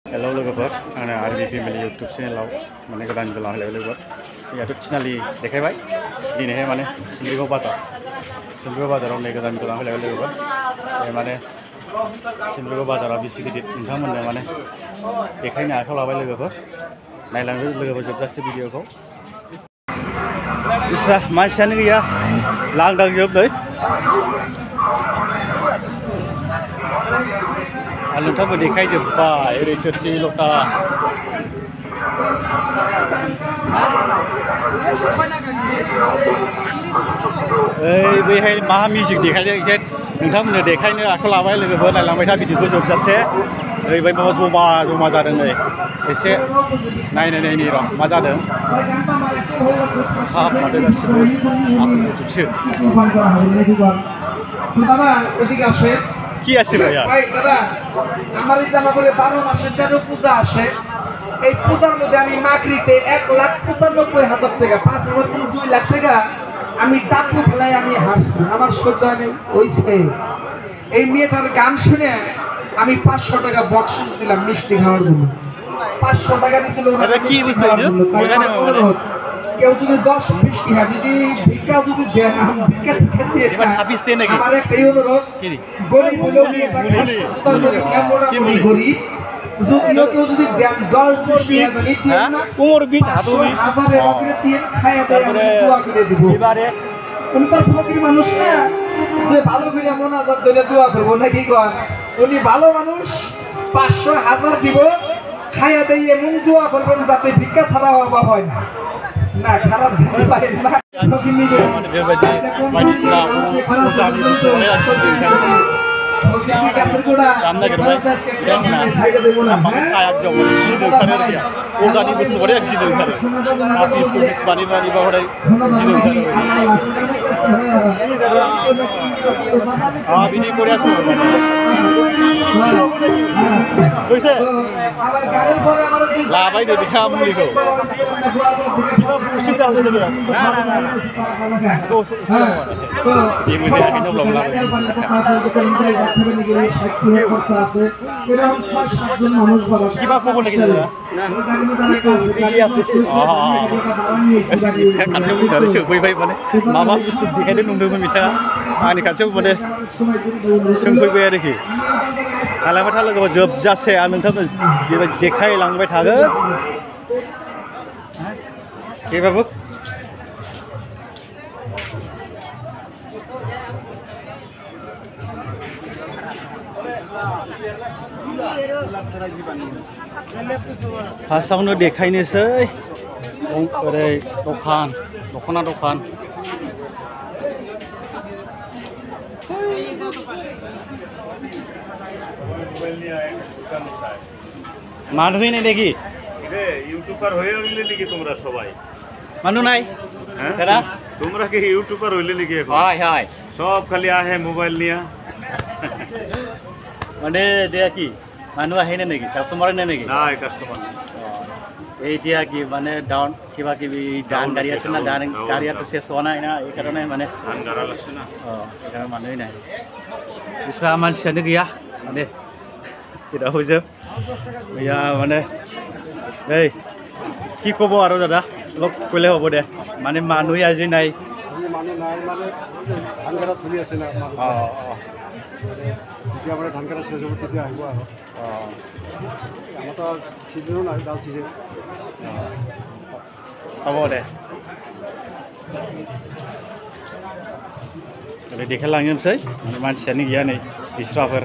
Hello लोगोफोर आंना आरबि family YouTube चेनेलाव माने गोदान गोलाव हेलो लोगोफोर याथ' थिनालि देखायबाय दिनैहाय माने सिमरिगाव बाजाराव नै गोदान गोलाव हेलो लोगोफोर बे माने सिमरिगाव बाजाराव बेसे गिदिर नोंथांमोननो माने देखायनो आखायाव लाबाय लोगोफोर नायलांदो लोगोफोर जोबजासे भिडिअखौ इस्रा मानसियानो गैया लांदां जोब नै नोंथांमोन देखायजोब्बाय ओरै थोरसि लथा ओइ बैहाय मा मिउजिक देखायदों एसे नोंथांमोननो देखायनो आखायाव लाबाय लोगोफोर नायलांबाय था भिडिअखौ जोबजासे ओरैबाय माबा जमा जादों नै एसे नायनायनि र' मा जादों साब मादों गासिबो आसलजोबसो কি আছে ভাইয়া ভাই দাদা আমার এই জামাগুলো 12 মাসের জন্য পূজা আসে এই পূজার মধ্যে আমি মাকড়িতে 1,95,000 টাকা 5,000 কোন 2 লাখ টাকা আমি টাকু খেলায় আমি হারছি আমার সহ্য নেই হইছে এই মেয়েটার গান শুনে আমি 500 টাকা বক্সিস দিলাম মিষ্টি খাওয়ার জন্য 500 টাকা দিছিল এটা কি বুঝতে বোঝা না মানে কেউ যদি 10-20 টাকা যদি ভিক্ষা যদি দেন আমি ভিক্ষা দিয়ে এবার হাফিজ দেন নাকি আমার একটা অনুরোধ গরিব হলেও কি গরিব যদি দেন 10-20 টাকা যদি দেন না কোমর বিচ হাতুবি হাজারে বকরে দিয়ে খায়া দেয় আমি দোয়া করে দেব এবারে উনতার ফকির মানুষ না যে ভালো করে মোনাজাত ধরে দোয়া করব নাকি কোন উনি ভালো মানুষ 500,000 দিব খায়া দেয় এমন দোয়া করবেন যাতে ভিক্ষা ছাড়া অভাব হয় না না খারাপ যেতে পারেন না ওজানি বুঝতে পারে এক জিনিস বিনি করে আসো বুঝছে লাভাই দেবে মুড়িখো কিবা কব নাকি खाथियाव फैनानै सोंफैबाय माने मा मा बुस्थु देखायनो नुदोंमोन बिथाङा आंनि खाथियाव माने सोंफैबाय आरोखि नायलांबाय था लोगोफोर जोबजासे आं नोंथांनो बेबायदि देखायलांबाय थागोन दे बाबु फार्स्टआवनो देखायनोसै ओरै दख'ना दखान মানুষ নেই নাকি ইউটিউবার হয়ে হইলে নাকি তোমরা সবাই মানুষ নাই হ্যাঁ তোমরা কি ইউটিউবার হইলে নাকি হয় হয় সব খালি আহে মোবাইল নিয়া মানে দেয়া কি মানুহ আহে নে নেকি কাস্টমাৰ নে নেকি নাই কাস্টমাৰ এই যে কি মানে ডাউন কিবা কিবি ডান গাড়ী আছে না ডান গাড়ীটো শেষ হোৱা নাই না এই কাৰণে মানে ডান গাড়া লাগছে না এই কাৰণে মানুহ নাই বিচৰা মানसियानो गैया মানে এটা হৈছে ইয়া মানে এই কি ক'ব আৰু দাদা অলপ ক'লে হ'ব দে মানে মানুহ আজি নাই মানুহ নাই মানে ধান গাড়া চলি আছে না যেতিয়া মানে ধান কাটা শেষ হ'ব তেতিয়া আহিব আৰু আমাৰতো চিজনো নাই ডাল চিজন হ'ব দে ओरै देखायलांनोसै मानसियानो गैया नै बिस्राफोर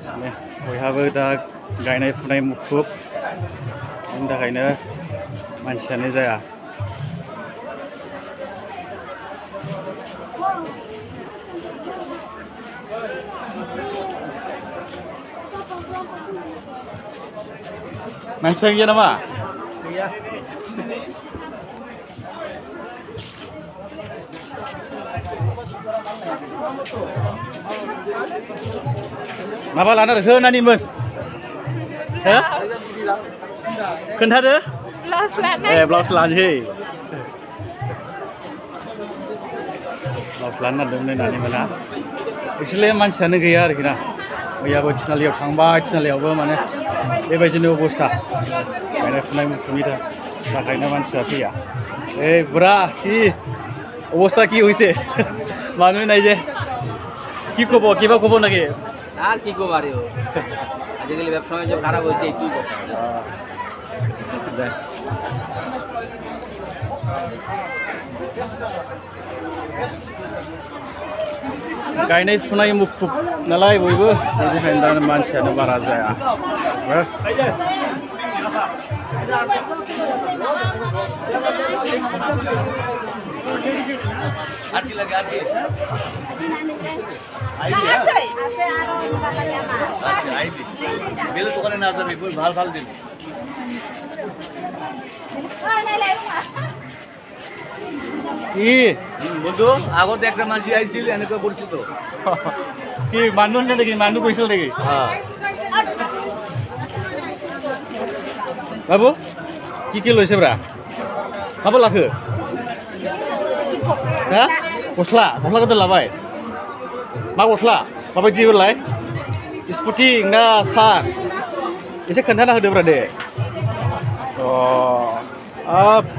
माने बयहाबो दा गायनाय फुनाय मुखुब बेनि थाखायनो मानसियानो जाया मानसिया गैया नामा गैया माबा लाना होनानिमोन हो खोन्थादो ब्लाउस लानोसै ब्लाउस लानो नागिरदोंमोन होननानै मोना एक्चुअलि मानसियानो गैया आरोखि ना मैयाबो थिनालियाव थांबाय थिनालियावबो माने बेबायदिनो अबस्था गायनाय फुनाय मुखुबनि थाखायनो मानसिया फैया এই বুঢ়া কি অৱস্থা কি হৈছে মানুহ নাই যে কি ক'ব কিবা ক'ব নেকি আর কি কব আর আজকাল ব্যবসা বাণিজ্য খারাপ হয়েছে কি गायनाय फुनाय मुखुब नालाय बयबो बेनिखायनो दा मानसियानो बारा जाया আর কি লাগে আর কি দোকানে না যাবি ভাল ভাল দিন কি বন্ধু আগত একটা মাঝি আইছিল এনেকুৱা কৰিছিল তো কি মানুহ নেকি মানুহ কৈছিল নেকি বাবু কি লৈছে ব্ৰা খাব লাখো हा गस्ला गस्लाखौथ' लाबाय मा गस्ला माबायदि बेलाय स्पटिं ना सार एसे खोन्थाना होदोब्रा दे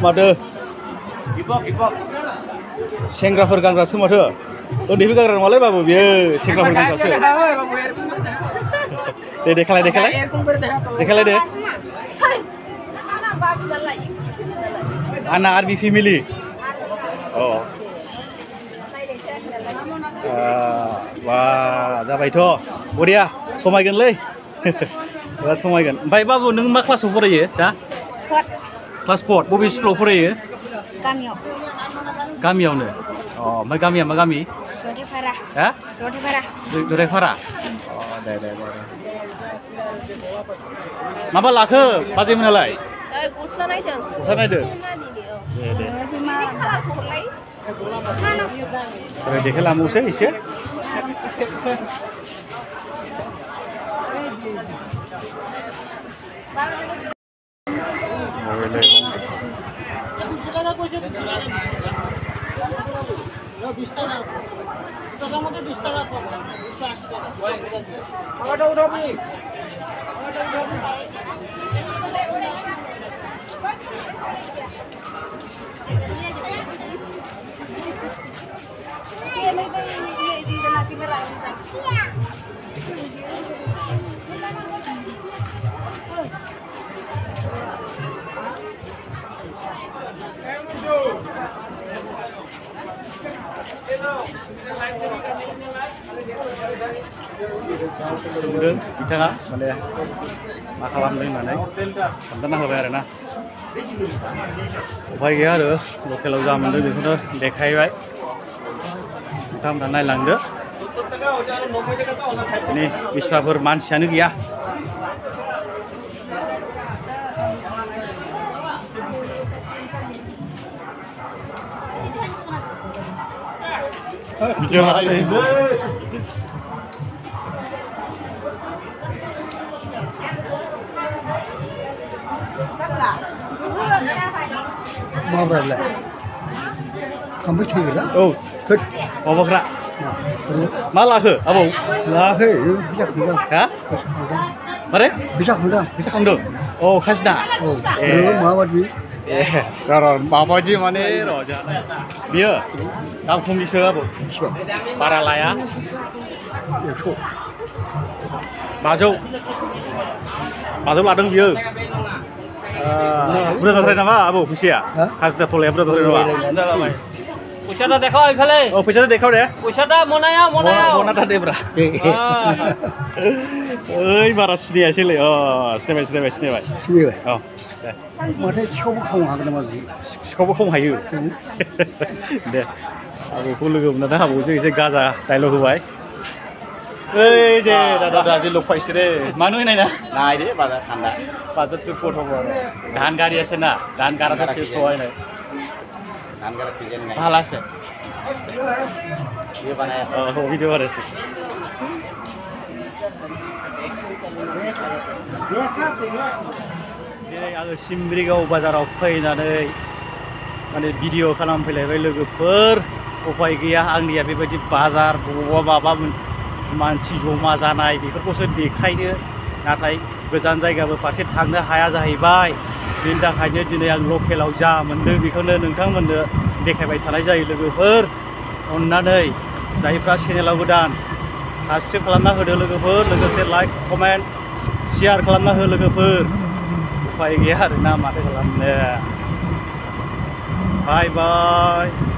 माथो सेंग्राफोर गानग्रासो माथो उन्दैफोर गानग्रा नङालै बाबु बियो सेंग्राफोर गानग्रासो दे देखालाय दे आना आरबि फेमिलि wah जाबायथ' बरिया समायगोनलै दा समायगोन ओमफ्राय बाबु नों मा क्लासाव फरायो दा क्लास 4 बबे स्कुलाव फरायो गामियावनो ओमफ्राय गामिया मा गामि हा दरायफारा दे माबा लाखो बाजैमोनालाय गस्ला नायदों दे देखायलांबावसै एसे बिथाङा माने मा खालामदों होननानै खोन्थाना होबाय आरोना उफाय गैया आरो लकेलाव जा मोनदों बेखौनो देखायबाय नोंथांमोना नायलांदो माने बिस्राफोर मानसियानो गैया माबायलाय खामबाय थायोला औ माबाग्रा मा लाखो आबौ लाखै फैसा खांदों हा मारै फैसा खांदों औ खाजोना माबायदि माबायदि माने र' बियो दाम खमनिसो आबौ बारा लाया 500 लादों बियो बुरजा जाथारबाय नामा आबौ फैसाया खाजोना थलाया बुरजा जाथारबाय পয়সাটা দেখাও এইফালে পয়সাটা দেখাও দে পয়সাটা মনায়া মনাটা দেব্রা ওই বারা সিনাयासैलै सिनायबाय औ दे माथो सिखावबो खावनो हागोन नामा सिखावबो खावनो हायो दे आबौखौ लोगो मोननानै आबौजों एसे गाजा डायलग होबाय ओइ जे दादा जे लोग पाइছে रे मानु নাই না নাই रे बाजार खान्दा बाजार तो फोटो धान गाड़ी আছে না धान गाड़ा तो শেষ হয় না धान गाड़ा सीजन নাই ভালো আছে ये बनाया वीडियो बनाइছে आङो सिमब्रिगाव बाजाराव फैनानै माने भिडिअ खालामफैलायबाय लोगोफोर उफाय गैया आंनिया बेबायदि बाजार बबावबा माबा मानसि जमा जानाय बेफोरखौसो देखायनो नाथाय गोजान जायगाबो फारसे थांनो हाया जाहैबाय बेनि थाखायनो दिनै आं लकेलाव जा मोन्दों बेखौनो नोंथांमोननो देखायबाय थानाय जायो लोगोफोर अननानै जायफ्रा चेनेलाव गोदान साबस्क्राइब खालामना होदो लोगोफोर लोगोसे लाइक कमेन्ट शेयार खालामना हो लोगोफोर उफाय गैया आरोना माथो खालामनो बाय बाय